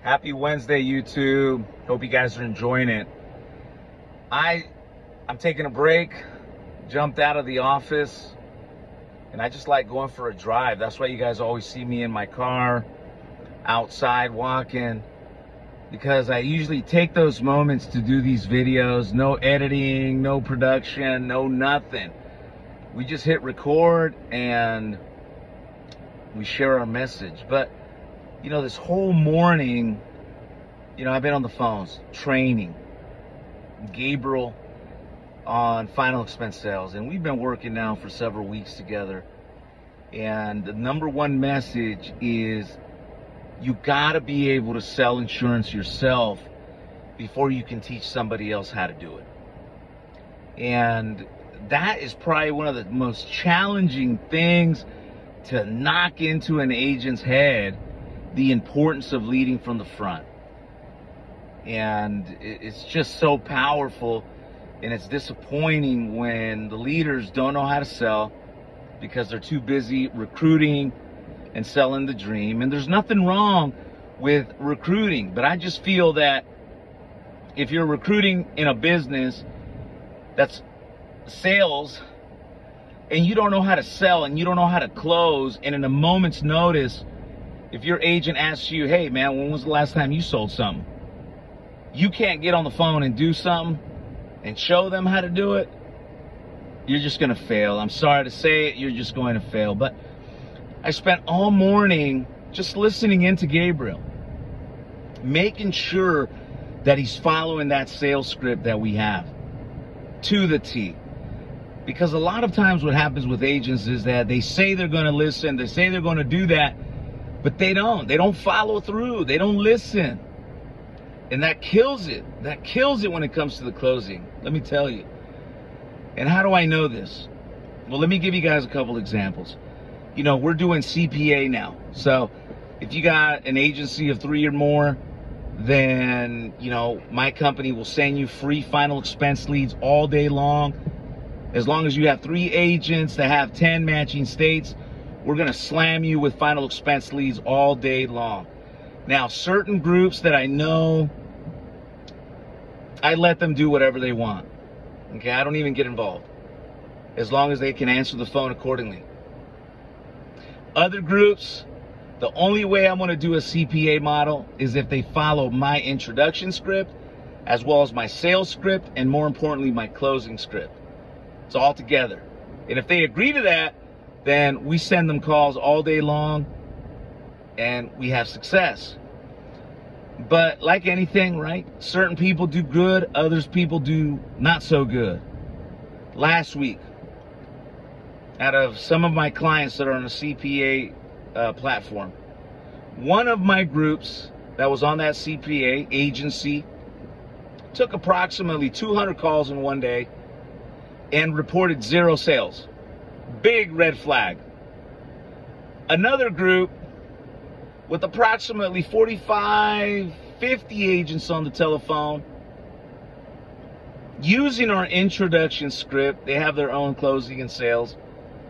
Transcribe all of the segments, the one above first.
Happy Wednesday, YouTube. Hope you guys are enjoying it. I'm taking a break, jumped out of the office, and I just like going for a drive. That's why you guys always see me in my car, outside walking, because I usually take those moments to do these videos. No editing, no production, no nothing. We just hit record and we share our message. But you know, this whole morning, you know, I've been on the phones training Gabriel on final expense sales, and we've been working now for several weeks together. And the number one message is you gotta be able to sell insurance yourself before you can teach somebody else how to do it. And that is probably one of the most challenging things to knock into an agent's head, the importance of leading from the front. And it's just so powerful, and it's disappointing when the leaders don't know how to sell because they're too busy recruiting and selling the dream. And there's nothing wrong with recruiting, but I just feel that if you're recruiting in a business that's sales and you don't know how to sell and you don't know how to close, and in a moment's notice, if your agent asks you, hey man, when was the last time you sold something? You can't get on the phone and do something and show them how to do it, you're just going to fail. I'm sorry to say it, you're just going to fail. But I spent all morning just listening into Gabriel, making sure that he's following that sales script that we have to the T. Because a lot of times what happens with agents is that they say they're going to listen, they say they're going to do that, but they don't. They don't follow through. They don't listen. And that kills it. That kills it when it comes to the closing. Let me tell you. And how do I know this? Well, let me give you guys a couple examples. You know, we're doing CPA now. So if you got an agency of 3 or more, then, you know, my company will send you free final expense leads all day long. As long as you have 3 agents that have 10 matching states, we're going to slam you with final expense leads all day long. Now, certain groups that I know, I let them do whatever they want. Okay, I don't even get involved, as long as they can answer the phone accordingly. Other groups, the only way I'm going to do a CPA model is if they follow my introduction script, as well as my sales script, and more importantly, my closing script. It's all together. And if they agree to that, then we send them calls all day long and we have success. But like anything, right? Certain people do good, others people do not so good. Last week, out of some of my clients that are on a CPA platform, one of my groups that was on that CPA agency took approximately 200 calls in one day and reported 0 sales. Big red flag. Another group with approximately 45, 50 agents on the telephone, using our introduction script. They have their own closing and sales,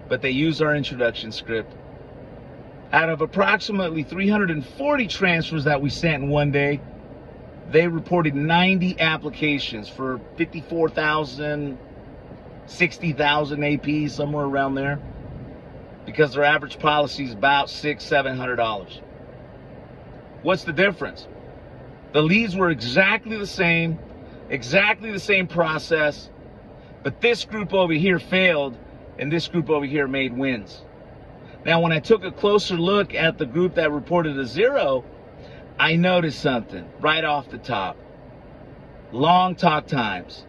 but they use our introduction script. Out of approximately 340 transfers that we sent in one day, they reported 90 applications for 54,000, 60,000 AP, somewhere around there, because their average policy is about $600-700. What's the difference? The leads were exactly the same process, but this group over here failed and this group over here made wins. Now, when I took a closer look at the group that reported a 0, I noticed something right off the top. Long talk times.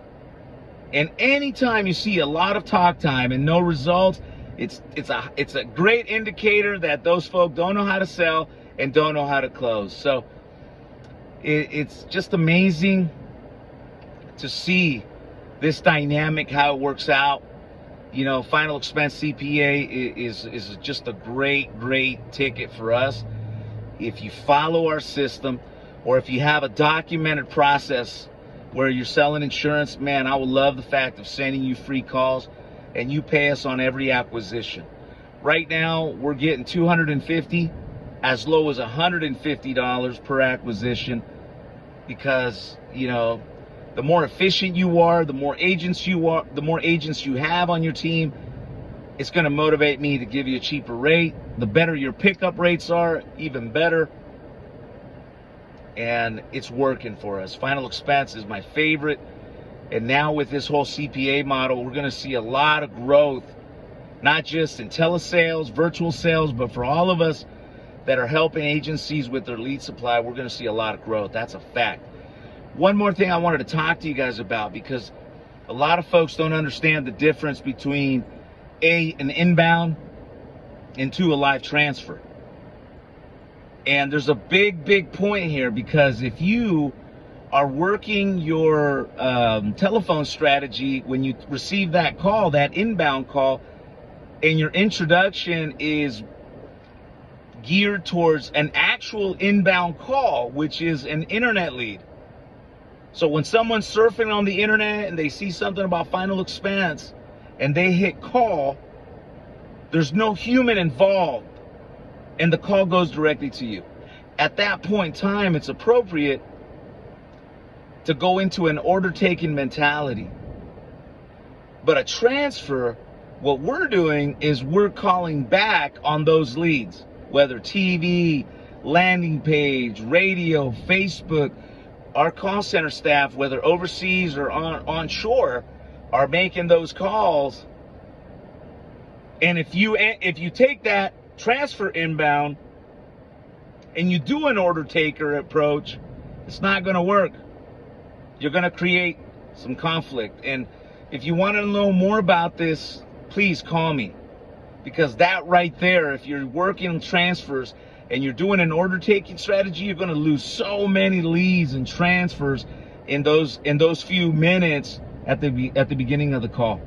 And anytime you see a lot of talk time and no results, it's a great indicator that those folk don't know how to sell and don't know how to close. So it's just amazing to see this dynamic, how it works out. You know, final expense CPA is just a great ticket for us. If you follow our system, or if you have a documented process where you're selling insurance, man, I would love the fact of sending you free calls, and you pay us on every acquisition. Right now, we're getting 250 as low as $150 per acquisition, because, you know, the more efficient you are, the more agents you have on your team, it's going to motivate me to give you a cheaper rate. The better your pickup rates are, even better. And it's working for us. Final expense is my favorite. And now with this whole CPA model, we're going to see a lot of growth, not just in telesales, virtual sales, but for all of us that are helping agencies with their lead supply, we're going to see a lot of growth. That's a fact. One more thing I wanted to talk to you guys about, because a lot of folks don't understand the difference between an inbound and a live transfer. And there's a big point here, because if you are working your telephone strategy when you receive that call, that inbound call, and your introduction is geared towards an actual inbound call, which is an internet lead. So when someone's surfing on the internet and they see something about final expense and they hit call, there's no human involved, and the call goes directly to you. At that point in time, it's appropriate to go into an order-taking mentality. But a transfer, what we're doing is we're calling back on those leads, whether TV, landing page, radio, Facebook. Our call center staff, whether overseas or onshore, are making those calls. And if you take that transfer inbound and you do an order taker approach, it's not going to work. You're going to create some conflict. And if you want to know more about this, please call me, because that right there, if you're working transfers and you're doing an order taking strategy, you're going to lose so many leads and transfers in those few minutes at the beginning of the call.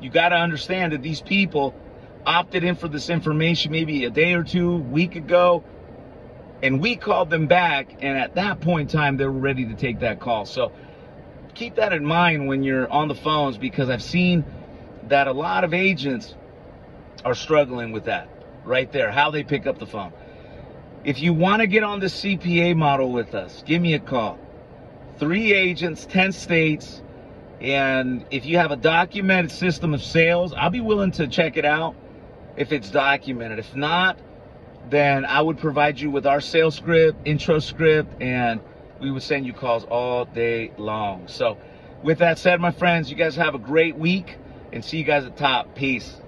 You got to understand that these people opted in for this information maybe a day or two, week ago, and we called them back, and at that point in time, they were ready to take that call. So keep that in mind when you're on the phones, because I've seen that a lot of agents are struggling with that right there, how they pick up the phone. If you want to get on this CPA model with us, give me a call. 3 agents, 10 states. And if you have a documented system of sales, I'll be willing to check it out if it's documented. If not, then I would provide you with our sales script, intro script, and we would send you calls all day long. So with that said, my friends, you guys have a great week, and see you guys at the top. Peace.